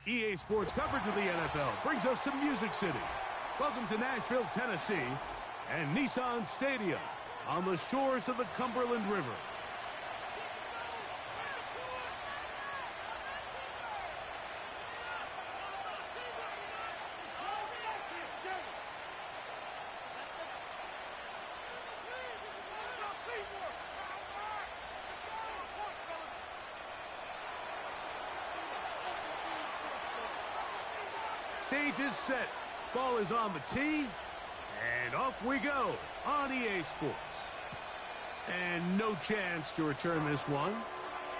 EA Sports coverage of the NFL brings us to Music City. Welcome to Nashville, Tennessee, and Nissan Stadium on the shores of the Cumberland River. Stage is set. Ball is on the tee. And off we go on EA Sports. And no chance to return this one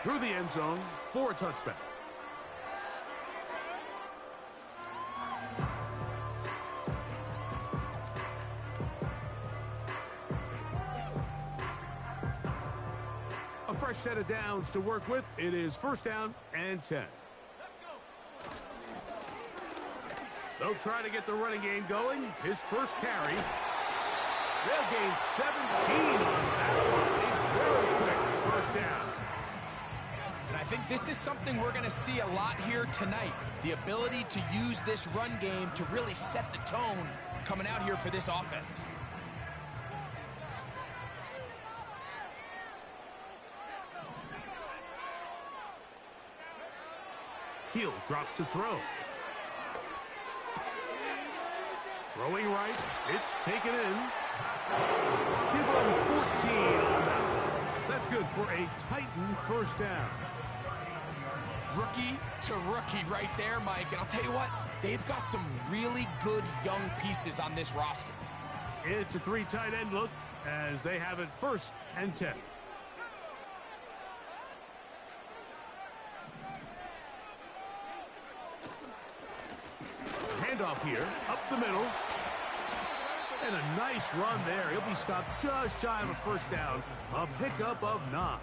through the end zone for a touchback. A fresh set of downs to work with. It is first down and 10. They'll try to get the running game going. His first carry. They'll gain 17 on that one. A very quick first down. And I think this is something we're going to see a lot here tonight. The ability to use this run game to really set the tone coming out here for this offense. He'll drop to throw. Throwing right, it's taken in. Give him 14 on that one. That's good for a Titan first down. Rookie to rookie right there, Mike. And I'll tell you what, they've got some really good young pieces on this roster. It's a three tight end look as they have it first and 10. Handoff here, up the middle. And a nice run there. He'll be stopped just shy of a first down. A pickup of 9.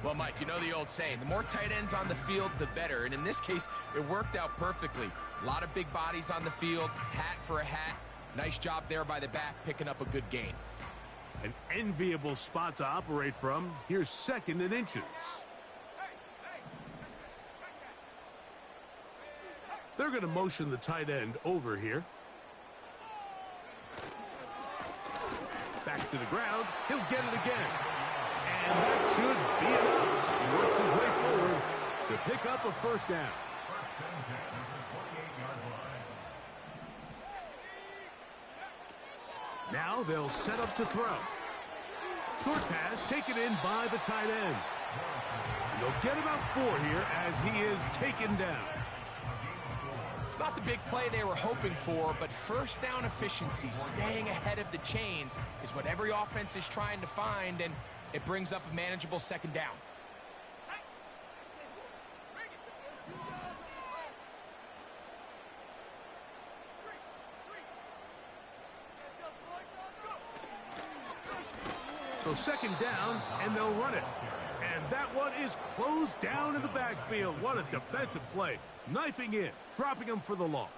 Well, Mike, you know the old saying, the more tight ends on the field, the better. And in this case, it worked out perfectly. A lot of big bodies on the field, hat for a hat. Nice job there by the back, picking up a good gain. An enviable spot to operate from. Here's second and inches. They're going to motion the tight end over here. Back to the ground. He'll get it again. And that should be enough. He works his way forward to pick up a first down. Now they'll set up to throw. Short pass taken in by the tight end. And they'll get about 4 here as he is taken down. It's not the big play they were hoping for, but first down efficiency, staying ahead of the chains, is what every offense is trying to find, and it brings up a manageable second down. So second down, and they'll run it. And that one is closed down in the backfield. What a defensive play. Knifing in, dropping him for the loss.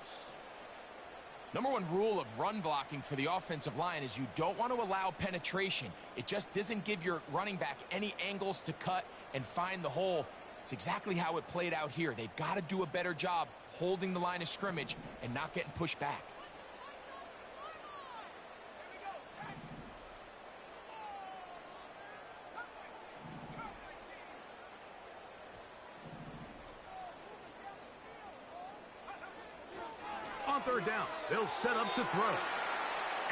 Number one rule of run blocking for the offensive line is you don't want to allow penetration. It just doesn't give your running back any angles to cut and find the hole. It's exactly how it played out here. They've got to do a better job holding the line of scrimmage and not getting pushed back. On third down, they'll set up to throw.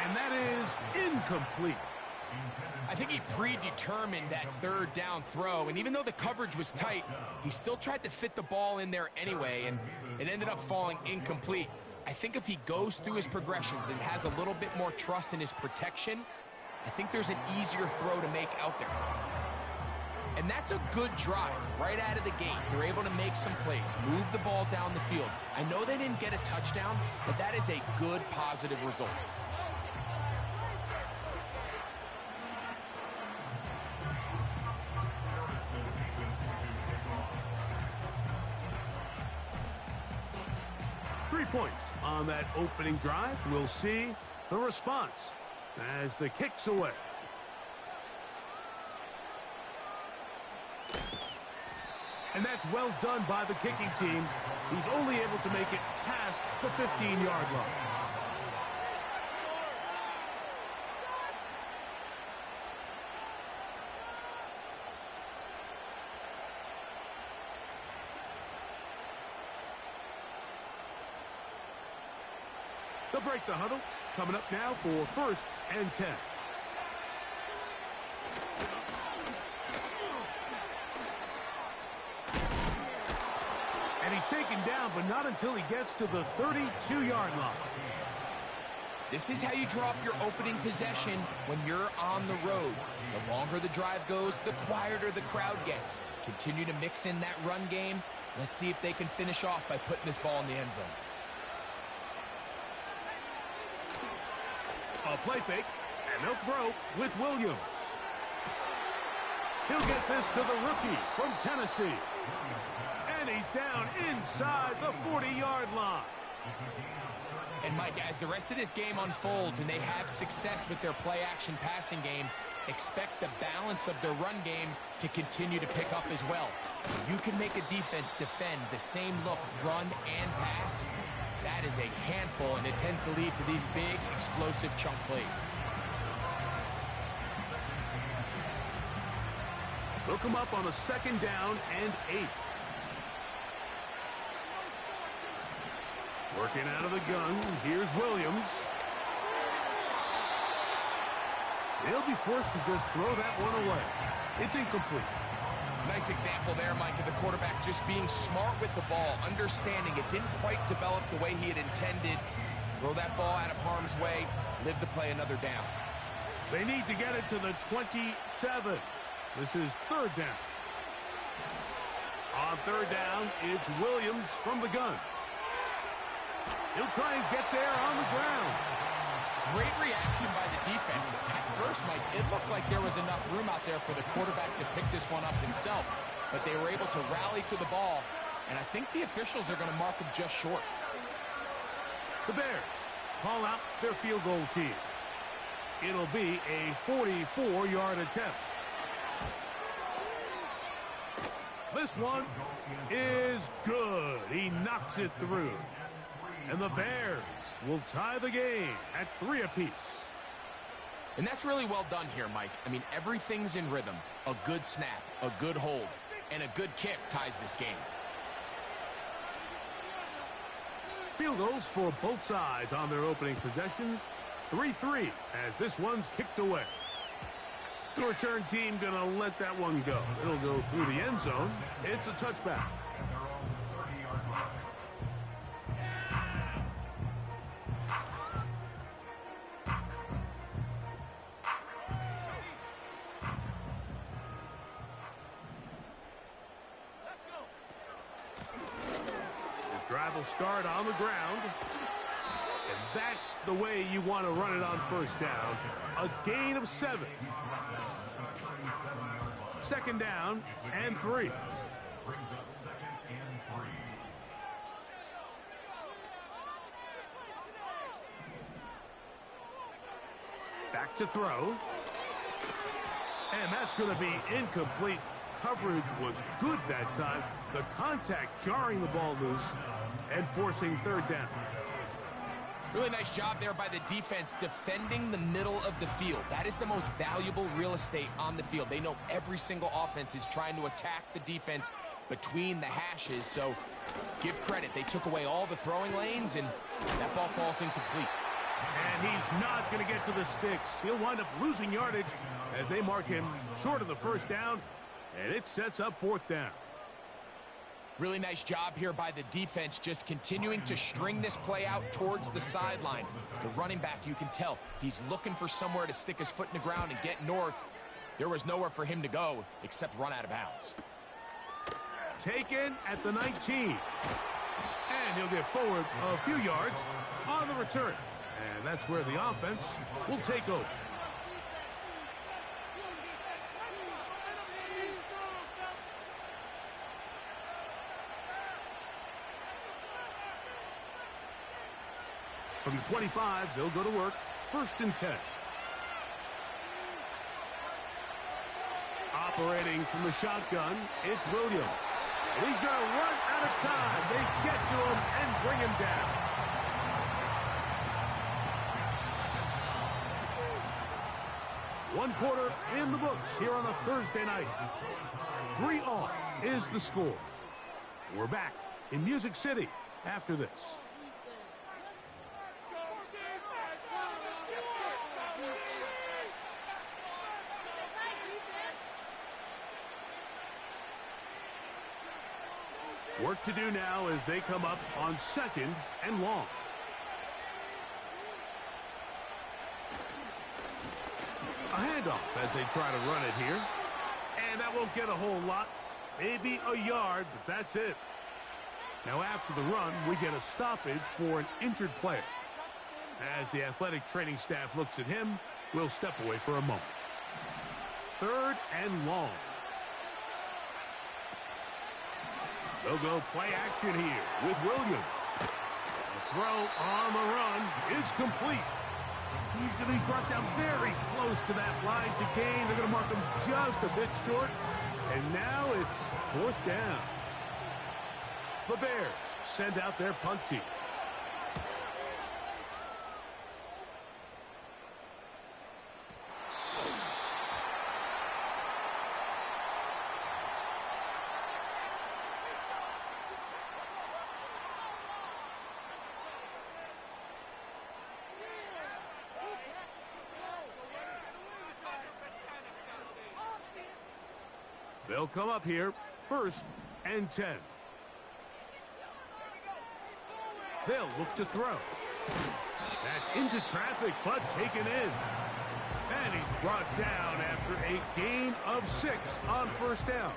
And that is incomplete. I think he predetermined that third down throw, and even though the coverage was tight, he still tried to fit the ball in there anyway, and it ended up falling incomplete. I think if he goes through his progressions and has a little bit more trust in his protection, I think there's an easier throw to make out there. And that's a good drive right out of the gate. They're able to make some plays, move the ball down the field. I know they didn't get a touchdown, but that is a good, positive result. Points on that opening drive. We'll see the response as the kick's away. And that's well done by the kicking team. He's only able to make it past the 15-yard line. They'll break the huddle. Coming up now for 1st and 10. And he's taken down, but not until he gets to the 32-yard line. This is how you draw up your opening possession when you're on the road. The longer the drive goes, the quieter the crowd gets. Continue to mix in that run game. Let's see if they can finish off by putting this ball in the end zone. A play fake, and they'll throw with Williams. He'll get this to the rookie from Tennessee. And he's down inside the 40-yard line. And Mike, as the rest of this game unfolds and they have success with their play-action passing game, expect the balance of their run game to continue to pick up as well. You can make a defense defend the same look, run and pass. That is a handful, and it tends to lead to these big, explosive chunk plays. Look him up on a 2nd down and 8. Working out of the gun, here's Williams. They'll be forced to just throw that one away. It's incomplete. Nice example there, Mike, of the quarterback just being smart with the ball, understanding it didn't quite develop the way he had intended. Throw that ball out of harm's way, live to play another down. They need to get it to the 27. This is 3rd down. On 3rd down, it's Williams from the gun. He'll try and get there on the ground. Great reaction by the defense. At first, Mike, it looked like there was enough room out there for the quarterback to pick this one up himself, but they were able to rally to the ball, and I think the officials are going to mark him just short. The Bears call out their field goal team. It'll be a 44-yard attempt. This one is good. He knocks it through. And the Bears will tie the game at 3 apiece. And that's really well done here, Mike. I mean, everything's in rhythm. A good snap, a good hold, and a good kick ties this game. Field goals for both sides on their opening possessions. 3-3 as this one's kicked away. The return team going to let that one go. It'll go through the end zone. It's a touchback. Drive will start on the ground. And that's the way you want to run it on 1st down. A gain of 7. 2nd down and 3. Back to throw. And that's going to be incomplete. Coverage was good that time. The contact jarring the ball loose and forcing 3rd down. Really nice job there by the defense defending the middle of the field. That is the most valuable real estate on the field. They know every single offense is trying to attack the defense between the hashes, so give credit. They took away all the throwing lanes, and that ball falls incomplete. And he's not going to get to the sticks. He'll wind up losing yardage as they mark him short of the 1st down, and it sets up 4th down. Really nice job here by the defense, just continuing to string this play out towards the sideline. The running back, you can tell, he's looking for somewhere to stick his foot in the ground and get north. There was nowhere for him to go except run out of bounds. Taken at the 19. And he'll get forward a few yards on the return. And that's where the offense will take over. From the 25, they'll go to work. 1st and 10. Operating from the shotgun, it's Williams. And he's going to run out of time. They get to him and bring him down. One quarter in the books here on a Thursday night. 3-all is the score. We're back in Music City after this. Work to do now as they come up on 2nd and long. A handoff as they try to run it here. And that won't get a whole lot. Maybe a yard, but that's it. Now after the run, we get a stoppage for an injured player. As the athletic training staff looks at him, we'll step away for a moment. 3rd and long. They'll go play action here with Williams. The throw on the run is complete. He's going to be brought down very close to that line to gain. They're going to mark him just a bit short. And now it's 4th down. The Bears send out their punt team. They'll come up here, 1st and 10. They'll look to throw. That's into traffic, but taken in. And he's brought down after a gain of 6 on 1st down.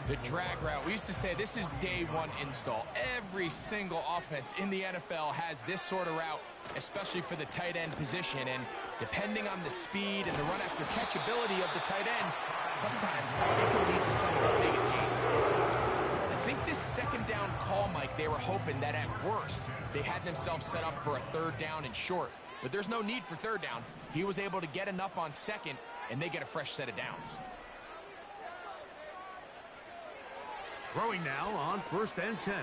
The drag route. We used to say this is day one install. Every single offense in the NFL has this sort of route, especially for the tight end position. And depending on the speed and the run after catch ability of the tight end, sometimes it can lead to some of the biggest gains. I think this 2nd down call, Mike, they were hoping that at worst they had themselves set up for a 3rd down and short. But there's no need for 3rd down. He was able to get enough on 2nd, and they get a fresh set of downs. Throwing now on 1st and 10.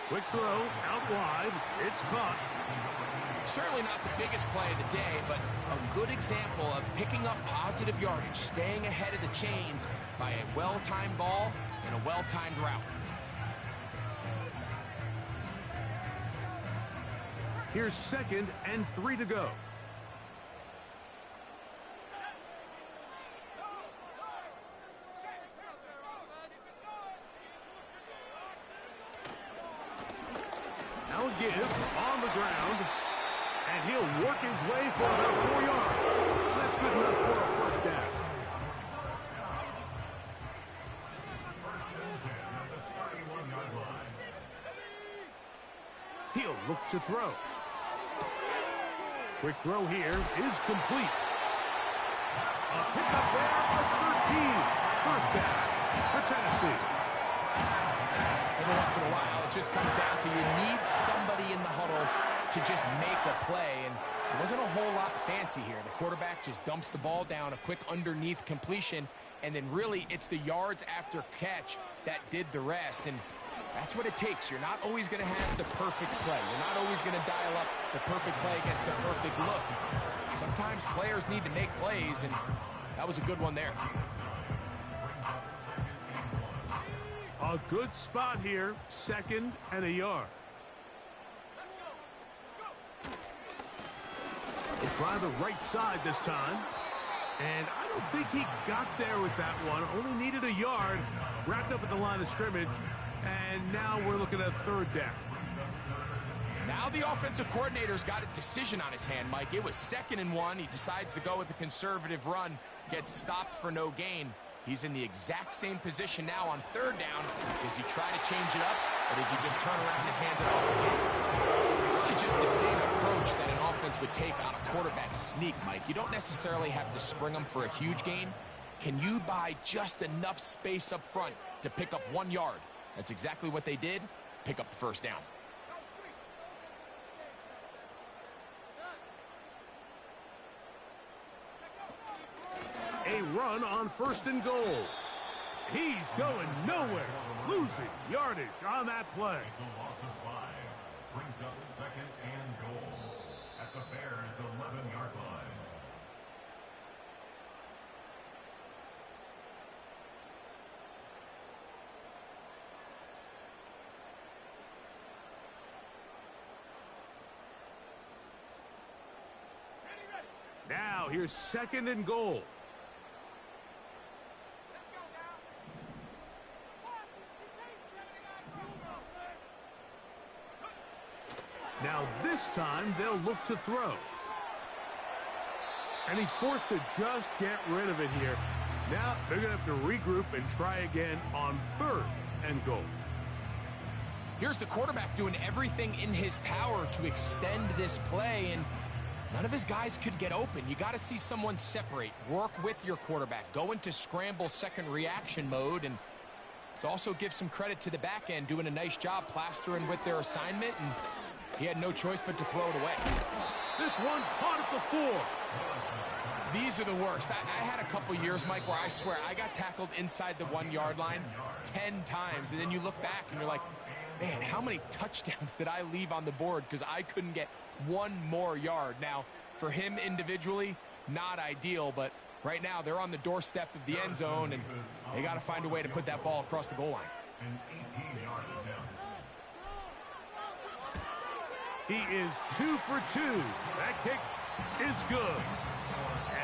Quick throw out wide. It's caught. Certainly not the biggest play of the day, but a good example of picking up positive yardage, staying ahead of the chains by a well-timed ball and a well-timed route. Here's 2nd and 3 to go. Now a give on the ground. And he'll work his way for about 4 yards. That's good enough for a 1st down. He'll look to throw. Quick throw here is complete. A pickup there of 13. 1st down for Tennessee. Every once in a while, it just comes down to you need somebody in the huddle to just make a play, and it wasn't a whole lot fancy here. The quarterback just dumps the ball down, a quick underneath completion, and then really it's the yards after catch that did the rest, and that's what it takes. You're not always going to have the perfect play. You're not always going to dial up the perfect play against the perfect look. Sometimes players need to make plays, and that was a good one there. A good spot here, 2nd and a yard. They try the right side this time. And I don't think he got there with that one. Only needed a yard. Wrapped up at the line of scrimmage. And now we're looking at 3rd down. Now the offensive coordinator's got a decision on his hand, Mike. It was 2nd and 1. He decides to go with a conservative run. Gets stopped for no gain. He's in the exact same position now on 3rd down. Does he try to change it up, or does he just turn around and hand it off again? Really just the same approach that an offense would take on a quarterback sneak, Mike. You don't necessarily have to spring them for a huge gain. Can you buy just enough space up front to pick up 1 yard? That's exactly what they did. Pick up the 1st down. A run on 1st and goal. He's going nowhere. Losing yardage on that play. So loss of 5 brings up second and goal at the Bears' 11-yard line. Now here's second and goal. Now this time they'll look to throw. And he's forced to just get rid of it here. Now they're going to have to regroup and try again on third and goal. Here's the quarterback doing everything in his power to extend this play, and none of his guys could get open. You got to see someone separate, work with your quarterback, go into scramble second reaction mode, and let's also give some credit to the back end doing a nice job plastering with their assignment, and he had no choice but to throw it away. This one caught at the 4. These are the worst. I had a couple years, Mike, where I swear I got tackled inside the 1-yard line 10 times, and then you look back and you're like, man, how many touchdowns did I leave on the board because I couldn't get one more yard? Now, for him individually, not ideal, but right now they're on the doorstep of the end zone, and they got to find a way to put that ball across the goal line. An 18-yard attempt. He is 2 for 2. That kick is good.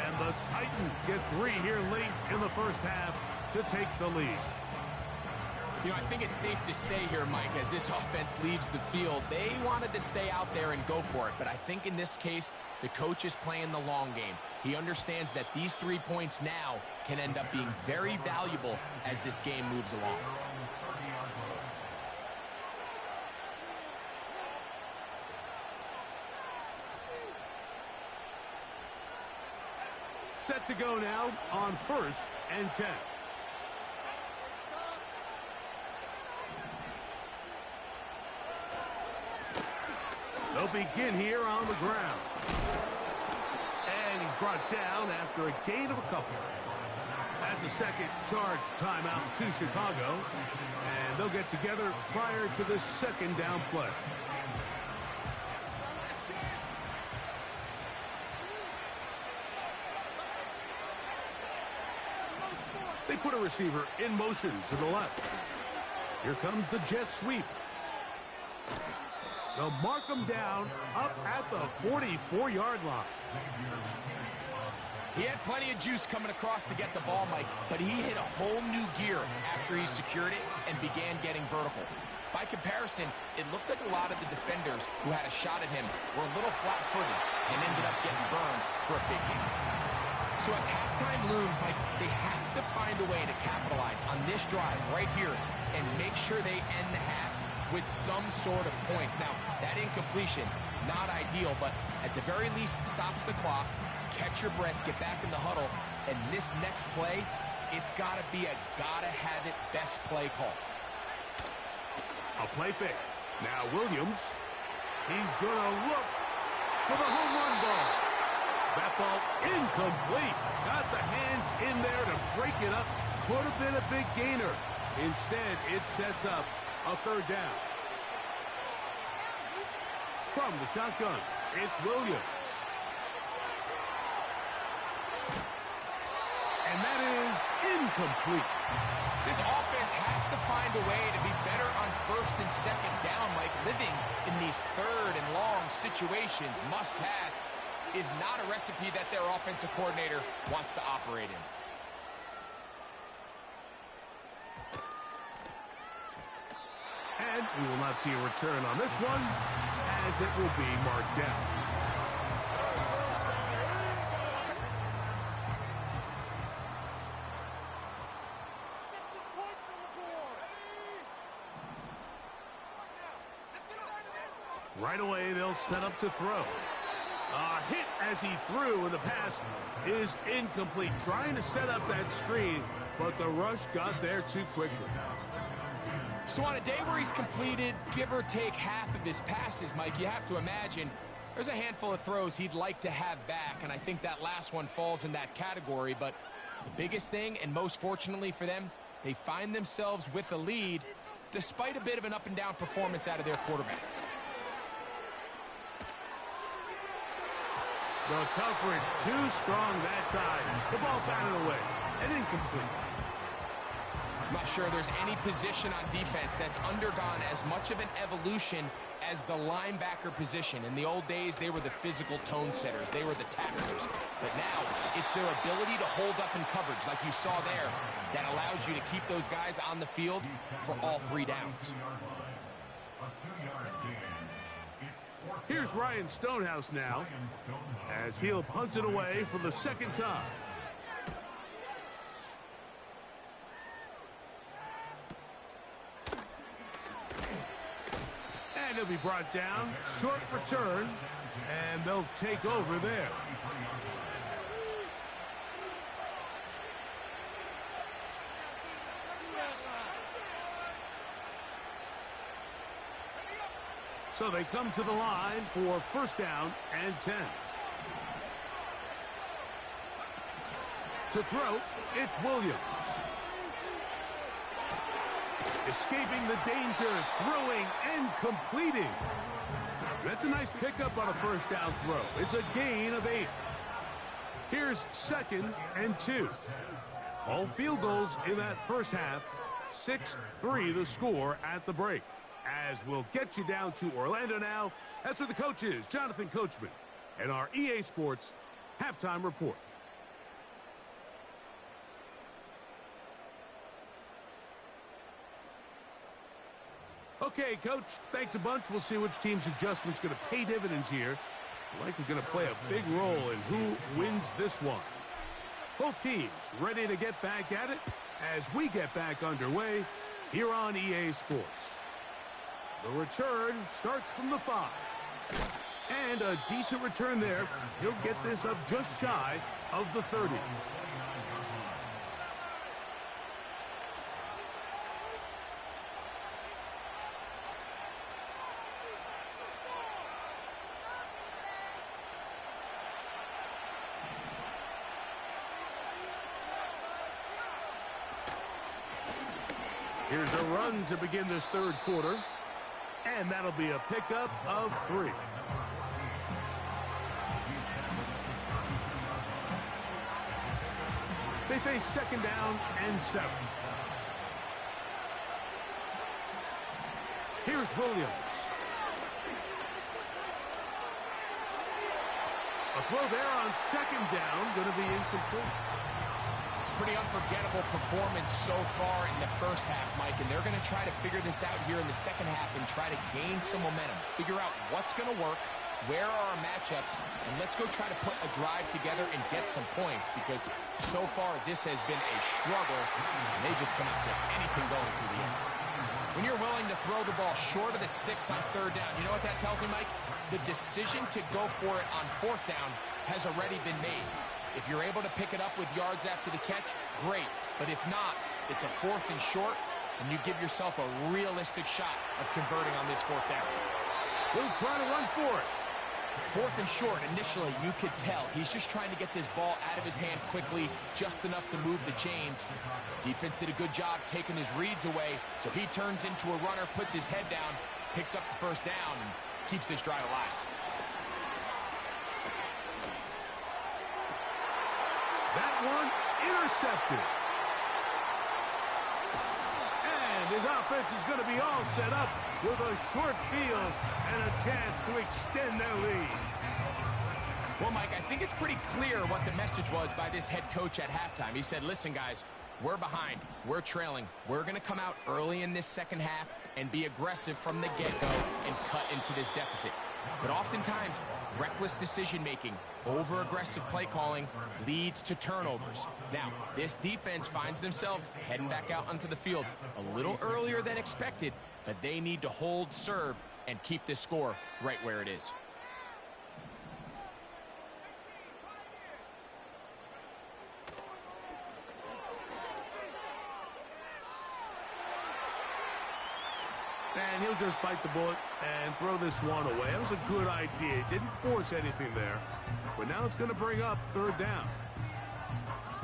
And the Titans get 3 here late in the first half to take the lead. You know, I think it's safe to say here, Mike, as this offense leaves the field, they wanted to stay out there and go for it. But I think in this case, the coach is playing the long game. He understands that these 3 points now can end up being very valuable as this game moves along. Set to go now on 1st and 10. They'll begin here on the ground. And he's brought down after a gain of a couple. That's a second charge timeout to Chicago. And they'll get together prior to this second down play. They put a receiver in motion to the left. Here comes the jet sweep. They'll mark him down up at the 44-yard line. He had plenty of juice coming across to get the ball, Mike, but he hit a whole new gear after he secured it and began getting vertical. By comparison, it looked like a lot of the defenders who had a shot at him were a little flat-footed and ended up getting burned for a big game. So as halftime looms, Mike, they have to find a way to capitalize on this drive right here and make sure they end the half with some sort of points. Now, that incompletion, not ideal, but at the very least, it stops the clock. Catch your breath, get back in the huddle, and this next play, it's got to be a gotta-have-it best play call. A play fake. Now Williams, he's going to look for the home run ball. That ball incomplete. Got the hands in there to break it up. Could have been a big gainer. Instead, it sets up a third down. From the shotgun, it's Williams. And that is incomplete. This offense has to find a way to be better on first and second down, Mike. Living in these third and long situations, must pass, is not a recipe that their offensive coordinator wants to operate in. And we will not see a return on this one, as it will be marked down. Right away, they'll set up to throw. A hit as he threw, and the pass is incomplete. Trying to set up that screen, but the rush got there too quickly. So on a day where he's completed, give or take half of his passes, Mike, you have to imagine there's a handful of throws he'd like to have back, and I think that last one falls in that category. But the biggest thing, and most fortunately for them, They find themselves with a lead despite a bit of an up-and-down performance out of their quarterback. The coverage too strong that time. The ball batted away and incomplete. I'm not sure there's any position on defense that's undergone as much of an evolution as the linebacker position. In the old days, they were the physical tone setters. They were the tacklers. But now, it's their ability to hold up in coverage, like you saw there, that allows you to keep those guys on the field for all 3 downs. Here's Ryan Stonehouse now, as he'll punt it away for the 2nd time. And he'll be brought down, short return, and they'll take over there. So they come to the line for 1st down and 10. To throw, it's Williams. Escaping the danger, throwing and completing. That's a nice pickup on a 1st down throw. It's a gain of 8. Here's 2nd and 2. All field goals in that 1st half. 6-3 the score at the break. As we'll get you down to Orlando now. That's where the coach is, Jonathan Coachman, and our EA Sports halftime report. Okay, Coach, thanks a bunch. We'll see which team's adjustment's going to pay dividends here. Likely going to play a big role in who wins this one. Both teams ready to get back at it as we get back underway here on EA Sports. The return starts from the 5. And a decent return there. He'll get this up just shy of the 30. Here's a run to begin this 3rd quarter. And that'll be a pickup of 3. They face 2nd down and 7. Here's Williams. A throw there on 2nd down, going to be incomplete. Pretty unforgettable performance so far in the 1st half, Mike, and they're going to try to figure this out here in the 2nd half and try to gain some momentum. Figure out what's going to work, where are our matchups, and let's go try to put a drive together and get some points, because so far this has been a struggle, and they just cannot get anything going through the end. When you're willing to throw the ball short of the sticks on 3rd down, you know what that tells me, Mike? The decision to go for it on 4th down has already been made. If you're able to pick it up with yards after the catch, great. But if not, it's a 4th and short, and you give yourself a realistic shot of converting on this 4th down. He'll try to run for it. 4th and short, initially, you could tell he's just trying to get this ball out of his hand quickly, just enough to move the chains. Defense did a good job taking his reads away, so he turns into a runner, puts his head down, picks up the 1st down, and keeps this drive alive. That one intercepted. And his offense is going to be all set up with a short field and a chance to extend their lead. Well, Mike, I think it's pretty clear what the message was by this head coach at halftime. He said, listen, guys, we're behind. We're trailing. We're going to come out early in this 2nd half and be aggressive from the get-go and cut into this deficit. But oftentimes, reckless decision-making, over-aggressive play calling leads to turnovers. Now, this defense finds themselves heading back out onto the field a little earlier than expected, but they need to hold serve and keep this score right where it is. And he'll just bite the bullet and throw this one away. That was a good idea. He didn't force anything there. But now it's going to bring up 3rd down.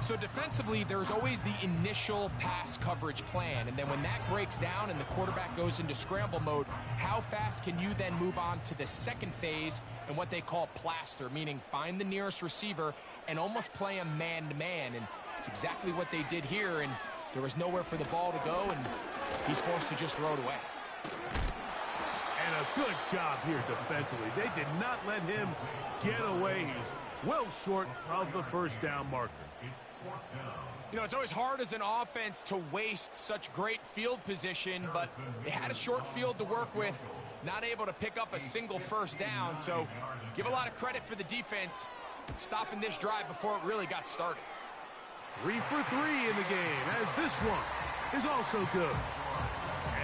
So defensively, there's always the initial pass coverage plan, and then when that breaks down and the quarterback goes into scramble mode, how fast can you then move on to the second phase and what they call plaster, meaning find the nearest receiver and almost play him man-to-man, and it's exactly what they did here, and there was nowhere for the ball to go, and he's forced to just throw it away. And a good job here defensively. They did not let him get away. He's well short of the first down marker. You know, it's always hard as an offense to waste such great field position, but they had a short field to work with, not able to pick up a single first down, so give a lot of credit for the defense stopping this drive before it really got started. 3 for 3 in the game, as this one is also good.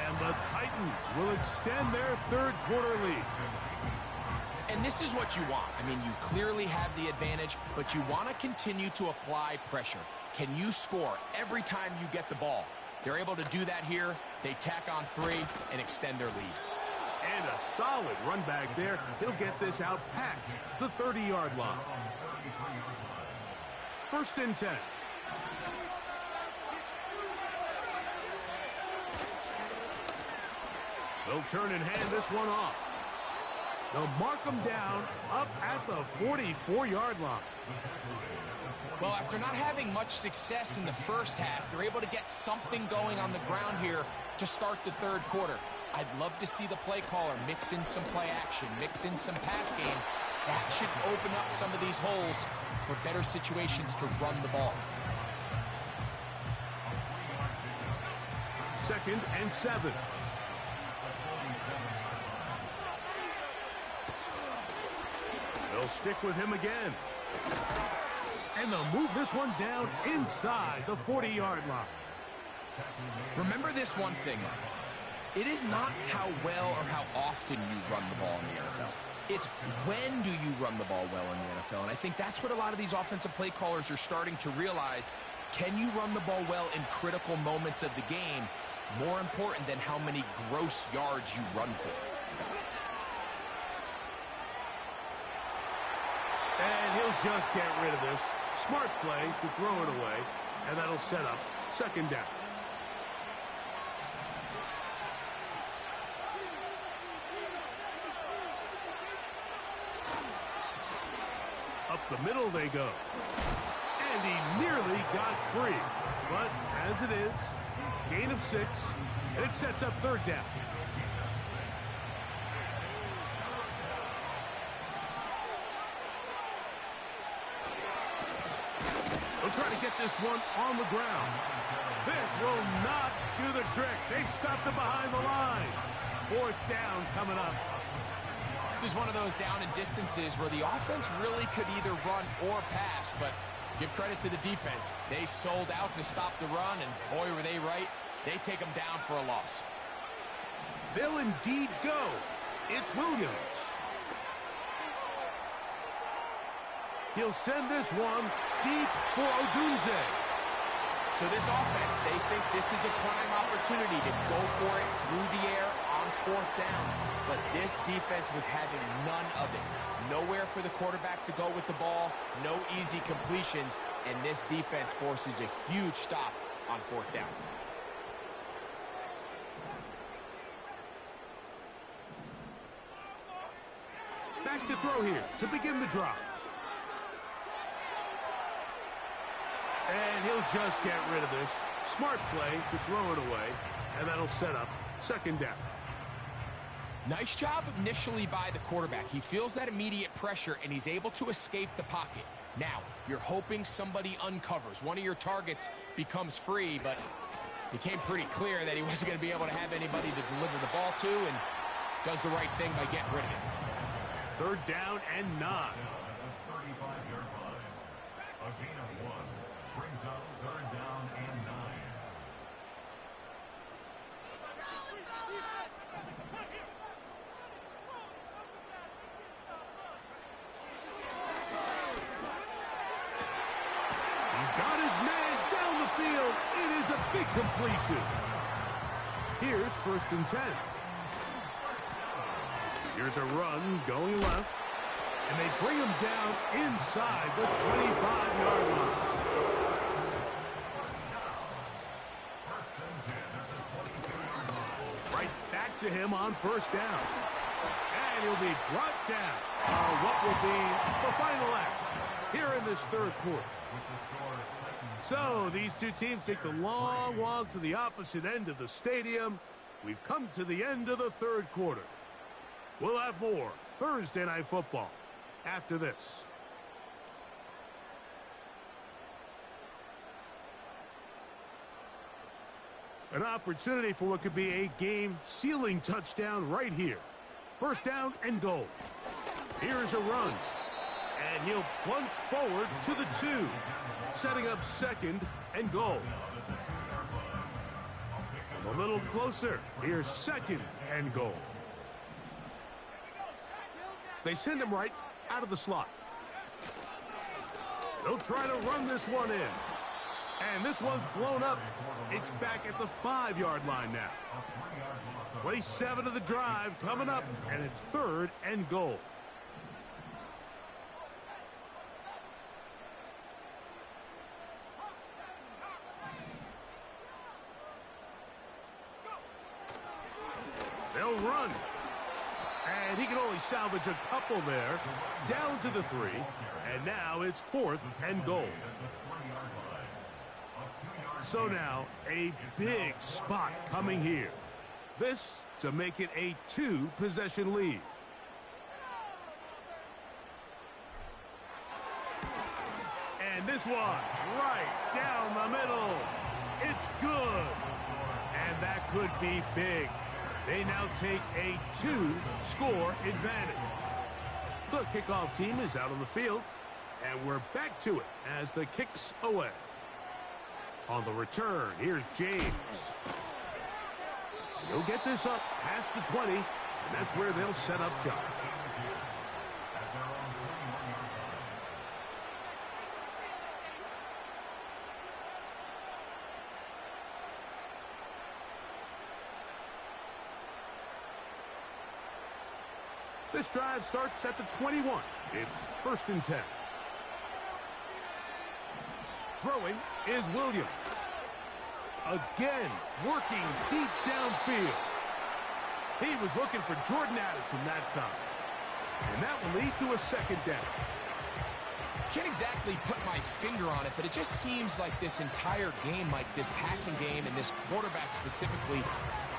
And the Titans will extend their third quarter lead. And this is what you want. I mean, you clearly have the advantage, but you want to continue to apply pressure. Can you score every time you get the ball? They're able to do that here. They tack on 3 and extend their lead. And a solid run back there. He'll get this out past the 30-yard line. 1st and 10. They'll turn and hand this one off. They'll mark him down up at the 44-yard line. Well, after not having much success in the first half, they're able to get something going on the ground here to start the third quarter. I'd love to see the play caller mix in some play action, mix in some pass game. That should open up some of these holes for better situations to run the ball. 2nd and 7. They'll stick with him again. And they'll move this one down inside the 40-yard line. Remember this one thing. It is not how well or how often you run the ball in the NFL. It's when do you run the ball well in the NFL. And I think that's what a lot of these offensive play callers are starting to realize. Can you run the ball well in critical moments of the game? More important than how many gross yards you run for. And he'll just get rid of this. Smart play to throw it away. And that'll set up 2nd down. Up the middle they go. And he nearly got free. But as it is, gain of 6. And it sets up 3rd down. They'll try to get this one on the ground. This will not do the trick. They've stopped it behind the line. 4th down coming up. This is one of those down and distances where the offense really could either run or pass, but give credit to the defense. They sold out to stop the run, and boy, were they right. They take them down for a loss. They'll indeed go. It's Williams. He'll send this one deep for Odunze. So this offense, they think this is a prime opportunity to go for it through the air on 4th down. But this defense was having none of it. Nowhere for the quarterback to go with the ball, no easy completions, and this defense forces a huge stop on 4th down. Back to throw here to begin the drive. And he'll just get rid of this. Smart play to throw it away, and that'll set up 2nd down. Nice job initially by the quarterback. He feels that immediate pressure, and he's able to escape the pocket. Now, you're hoping somebody uncovers. One of your targets becomes free, but it became pretty clear that he wasn't going to be able to have anybody to deliver the ball to, and does the right thing by getting rid of it. 3rd down and 9. 35-yard line. A gain of 1 brings up 3rd down and 9. He's got his man down the field. It is a big completion. Here's 1st and 10. Here's a run going left. And they bring him down inside the 25-yard line. to him on first down. And he'll be brought down on what will be the final act here in this third quarter. So these two teams take the long walk to the opposite end of the stadium. We've come to the end of the third quarter. We'll have more Thursday Night Football after this. An opportunity for what could be a game-sealing touchdown right here. First down and goal. Here's a run. And he'll plunge forward to the 2. Setting up second and goal. A little closer. Here's second and goal. They send him right out of the slot. They'll try to run this one in. And this one's blown up. It's back at the 5-yard line now. Play 7 of the drive coming up, and it's third and goal. They'll run. And he can only salvage a couple there. Down to the 3. And now it's fourth and goal. So now a big spot coming here. This to make it a 2-possession lead. And this one right down the middle. It's good. And that could be big. They now take a 2-score advantage. The kickoff team is out on the field. And we're back to it as the kick's away. On the return, here's James. He'll get this up past the 20, and that's where they'll set up shop. This drive starts at the 21. It's first and 10. Throwing is Williams. Again, working deep downfield. He was looking for Jordan Addison that time. And that will lead to a second down. Can't exactly put my finger on it, but it just seems like this entire game, like this passing game and this quarterback specifically,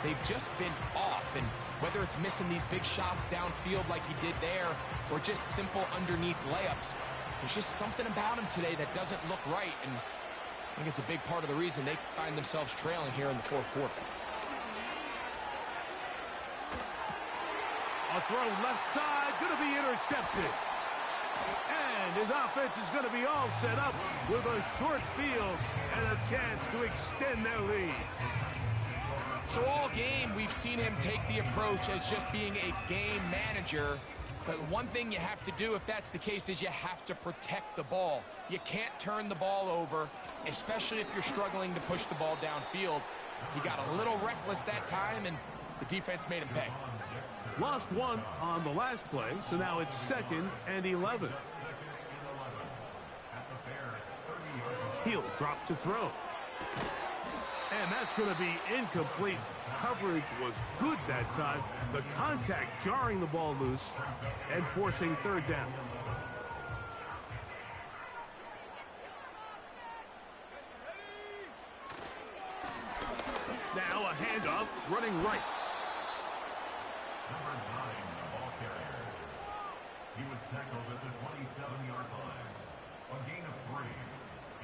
they've just been off. And whether it's missing these big shots downfield like he did there or just simple underneath layups, there's just something about him today that doesn't look right, and I think it's a big part of the reason they find themselves trailing here in the fourth quarter. A throw left side, going to be intercepted. And his offense is going to be all set up with a short field and a chance to extend their lead. So all game, we've seen him take the approach as just being a game manager. But one thing you have to do if that's the case is you have to protect the ball. You can't turn the ball over, especially if you're struggling to push the ball downfield. He got a little reckless that time, and the defense made him pay. Lost one on the last play, so now it's second and 11. He'll drop to throw. And that's going to be incomplete. Coverage was good that time. The contact jarring the ball loose and forcing third down. Now a handoff running right. Number 9, the ball carrier. He was tackled at the 27-yard line. A gain of 3.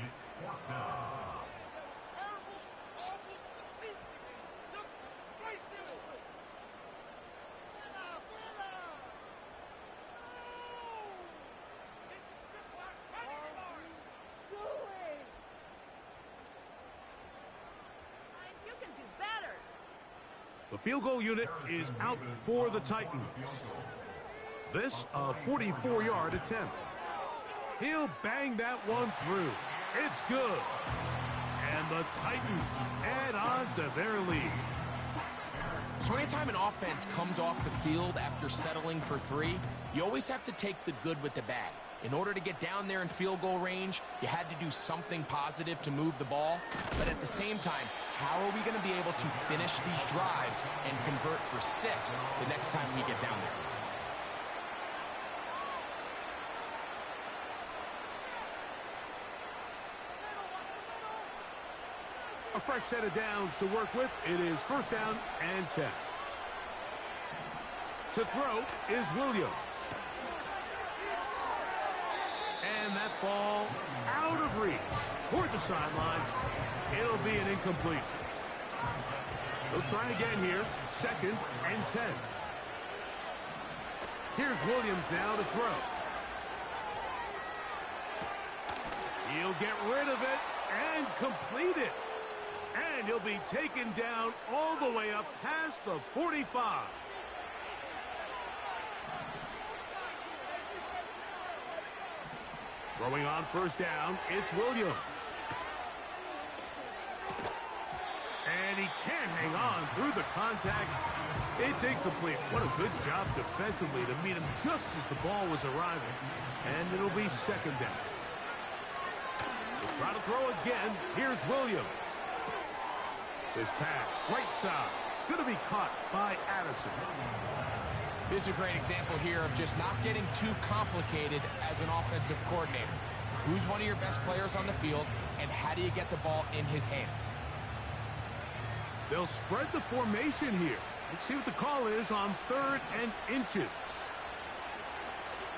It's fourth down. The field goal unit is out for the Titans. This a 44-yard attempt. He'll bang that one through. It's good. And the Titans add on to their lead. So anytime an offense comes off the field after settling for 3, you always have to take the good with the bad. In order to get down there in field goal range, you had to do something positive to move the ball. But at the same time, how are we going to be able to finish these drives and convert for 6 the next time we get down there? A fresh set of downs to work with. It is first down and 10. To throw is Williams. And that ball out of reach toward the sideline. It'll be an incompletion. They'll try again here. Second and 10. Here's Williams now to throw. He'll get rid of it and complete it. And he'll be taken down all the way up past the 45. Throwing on first down, it's Williams. And he can't hang on through the contact. It's incomplete. What a good job defensively to meet him just as the ball was arriving. And it'll be second down. We'll try to throw again. Here's Williams. This pass, right side, going to be caught by Addison. This is a great example here of just not getting too complicated as an offensive coordinator. Who's one of your best players on the field, and how do you get the ball in his hands? They'll spread the formation here. Let's see what the call is on 3rd and inches.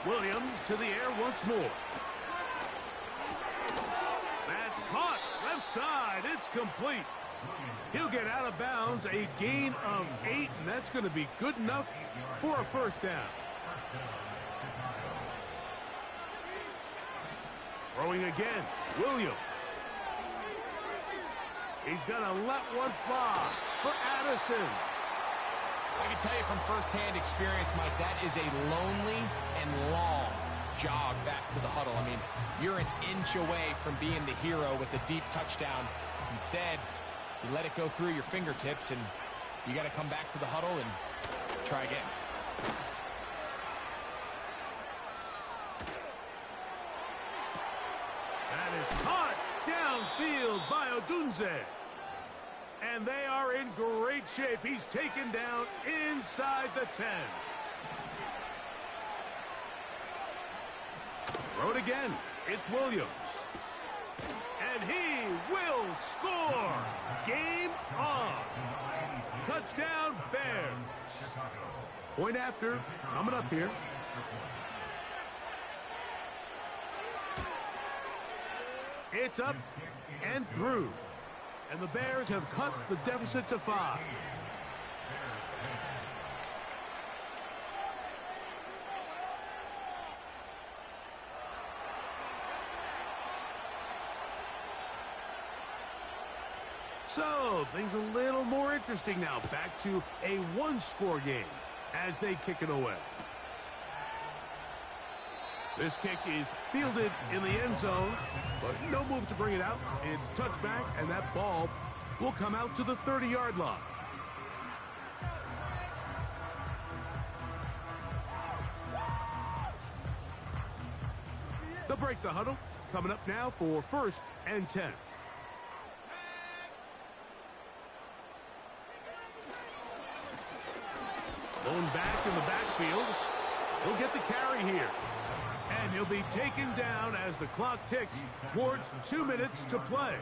Williams to the air once more. That's caught. Left side. It's complete. He'll get out of bounds, a gain of 8, and that's going to be good enough for a first down. Throwing again, Williams. He's going to let one fly for Addison. I can tell you from firsthand experience, Mike, that is a lonely and long jog back to the huddle. I mean, you're an inch away from being the hero with a deep touchdown. Instead, you let it go through your fingertips, and you got to come back to the huddle and try again. That is caught downfield by Odunze. And they are in great shape. He's taken down inside the 10. Throw it again. It's Williams. And he will score. Game on. Touchdown, Bears. Point after, coming up here. It's up and through. And the Bears have cut the deficit to 5. So, things a little more interesting now. Back to a one-score game as they kick it away. This kick is fielded in the end zone, but no move to bring it out. It's touchback, and that ball will come out to the 30-yard line. They'll break the huddle. Coming up now for 1st and 10. Blown back in the backfield. He'll get the carry here. And he'll be taken down as the clock ticks towards 2 minutes to play.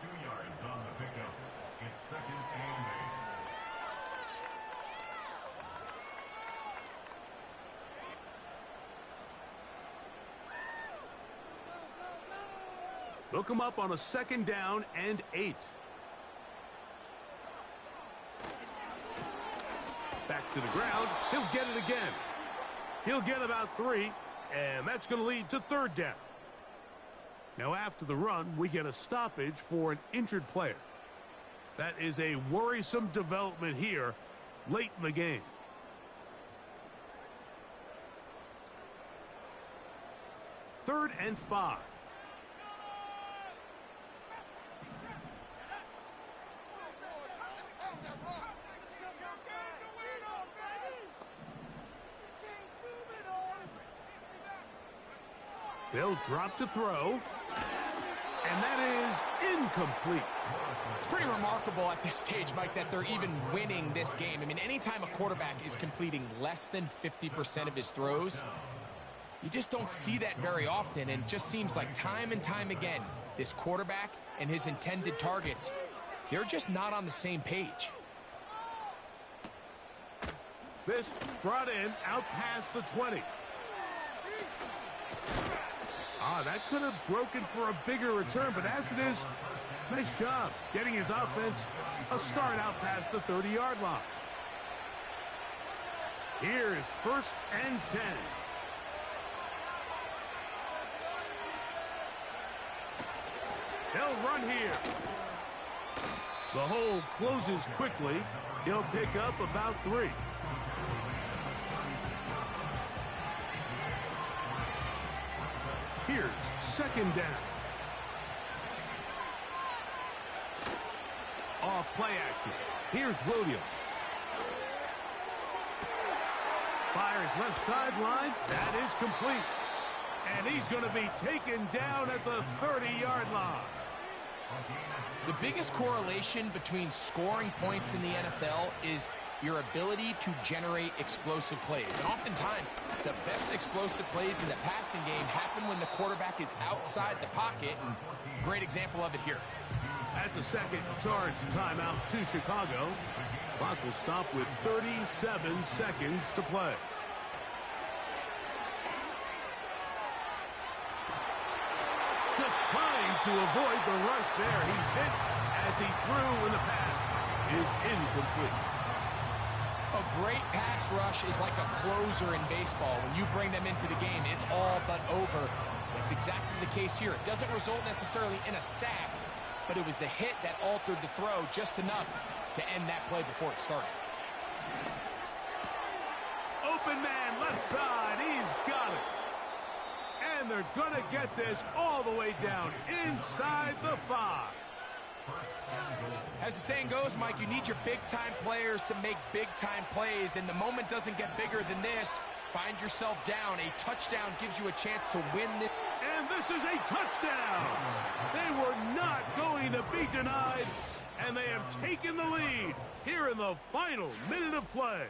2 yards on the pickup. It's 2nd and 8. They'll come up on a 2nd down and 8. Back to the ground. He'll get it again. He'll get about 3, and that's going to lead to 3rd down. Now, after the run, we get a stoppage for an injured player. That is a worrisome development here late in the game. Third and 5. They'll drop to throw. And that is incomplete. It's pretty remarkable at this stage, Mike, that they're even winning this game. I mean, anytime a quarterback is completing less than 50% of his throws, you just don't see that very often, and it just seems like time and time again, this quarterback and his intended targets, they're just not on the same page. This brought in out past the 20. That could have broken for a bigger return, but as it is, nice job getting his offense a start out past the 30-yard line. Here's 1st and 10. They'll run here. The hole closes quickly. He'll pick up about 3. Here's 2nd down. Off play action. Here's Williams. Fires left sideline. That is complete. And he's going to be taken down at the 30-yard line. The biggest correlation between scoring points in the NFL is your ability to generate explosive plays. And oftentimes, the best explosive plays in the passing game happen when the quarterback is outside the pocket, and great example of it here. That's a second charge timeout to Chicago. Clock will stop with 37 seconds to play. Just trying to avoid the rush there. He's hit as he threw when the pass is incomplete. A great pass rush is like a closer in baseball. When you bring them into the game, it's all but over. That's exactly the case here. It doesn't result necessarily in a sack, but it was the hit that altered the throw just enough to end that play before it started. Open man left side. He's got it. And they're going to get this all the way down inside the 5. As the saying goes, Mike, you need your big-time players to make big-time plays, and the moment doesn't get bigger than this. Find yourself down. A touchdown gives you a chance to win this. And this is a touchdown. They were not going to be denied, and they have taken the lead here in the final minute of play.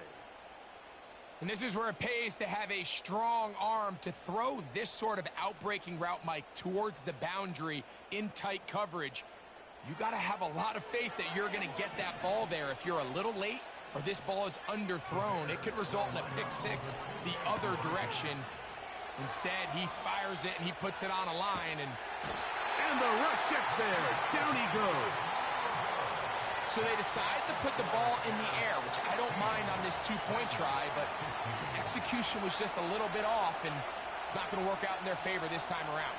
And this is where it pays to have a strong arm to throw this sort of outbreaking route, Mike, towards the boundary in tight coverage. You got to have a lot of faith that you're going to get that ball there. If you're a little late or this ball is underthrown, it could result in a pick six the other direction. Instead, he fires it and he puts it on a line. And the rush gets there. Down he goes. So they decide to put the ball in the air, which I don't mind on this two-point try, but execution was just a little bit off, and it's not going to work out in their favor this time around.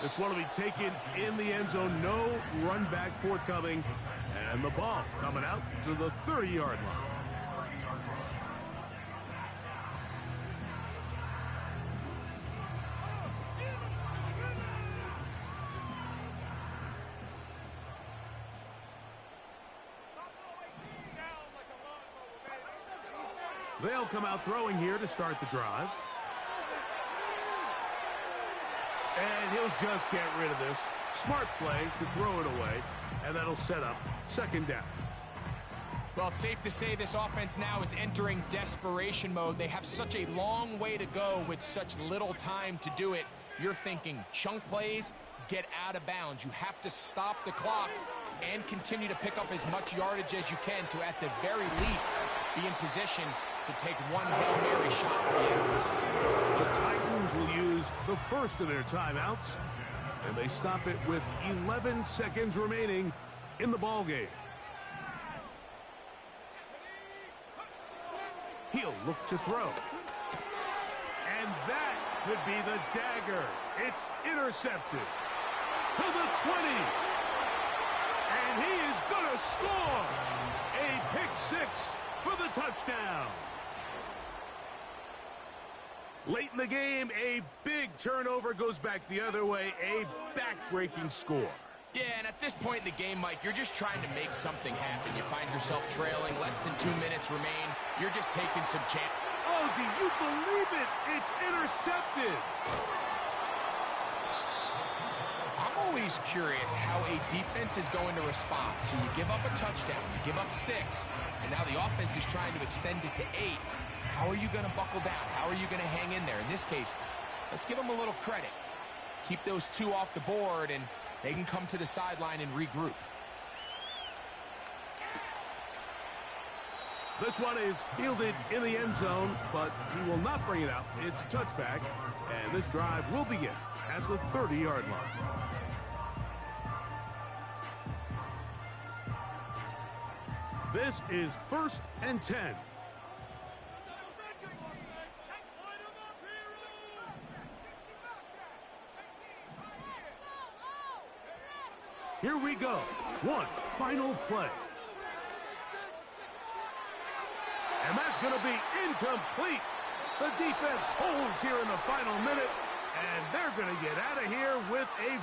This one will be taken in the end zone. No run back forthcoming. And the ball coming out to the 30-yard line. They'll come out throwing here to start the drive. And he'll just get rid of this. Smart play to throw it away, and that'll set up 2nd down. Well, it's safe to say this offense now is entering desperation mode. They have such a long way to go with such little time to do it. You're thinking chunk plays, get out of bounds. You have to stop the clock and continue to pick up as much yardage as you can to, at the very least, be in position to take one Hail Mary shot to the end zone. The Titans will use the first of their timeouts, and they stop it with 11 seconds remaining in the ball game. He'll look to throw. And that could be the dagger. It's intercepted to the 20. And he is going to score a pick six for the touchdown. Late in the game, a big turnover goes back the other way, a back-breaking score. Yeah, and at this point in the game, Mike, you're just trying to make something happen. You find yourself trailing, less than 2 minutes remain. You're just taking some chance. Oh, do you believe it? It's intercepted. I'm always curious how a defense is going to respond. So you give up a touchdown, you give up 6, and now the offense is trying to extend it to 8. How are you going to buckle down? How are you going to hang in there? In this case, let's give them a little credit. Keep those 2 off the board, and they can come to the sideline and regroup. This one is fielded in the end zone, but he will not bring it out. It's touchback, and this drive will begin at the 30-yard line. This is 1st and 10. Here we go. One final play. And that's going to be incomplete. The defense holds here in the final minute, and they're going to get out of here with a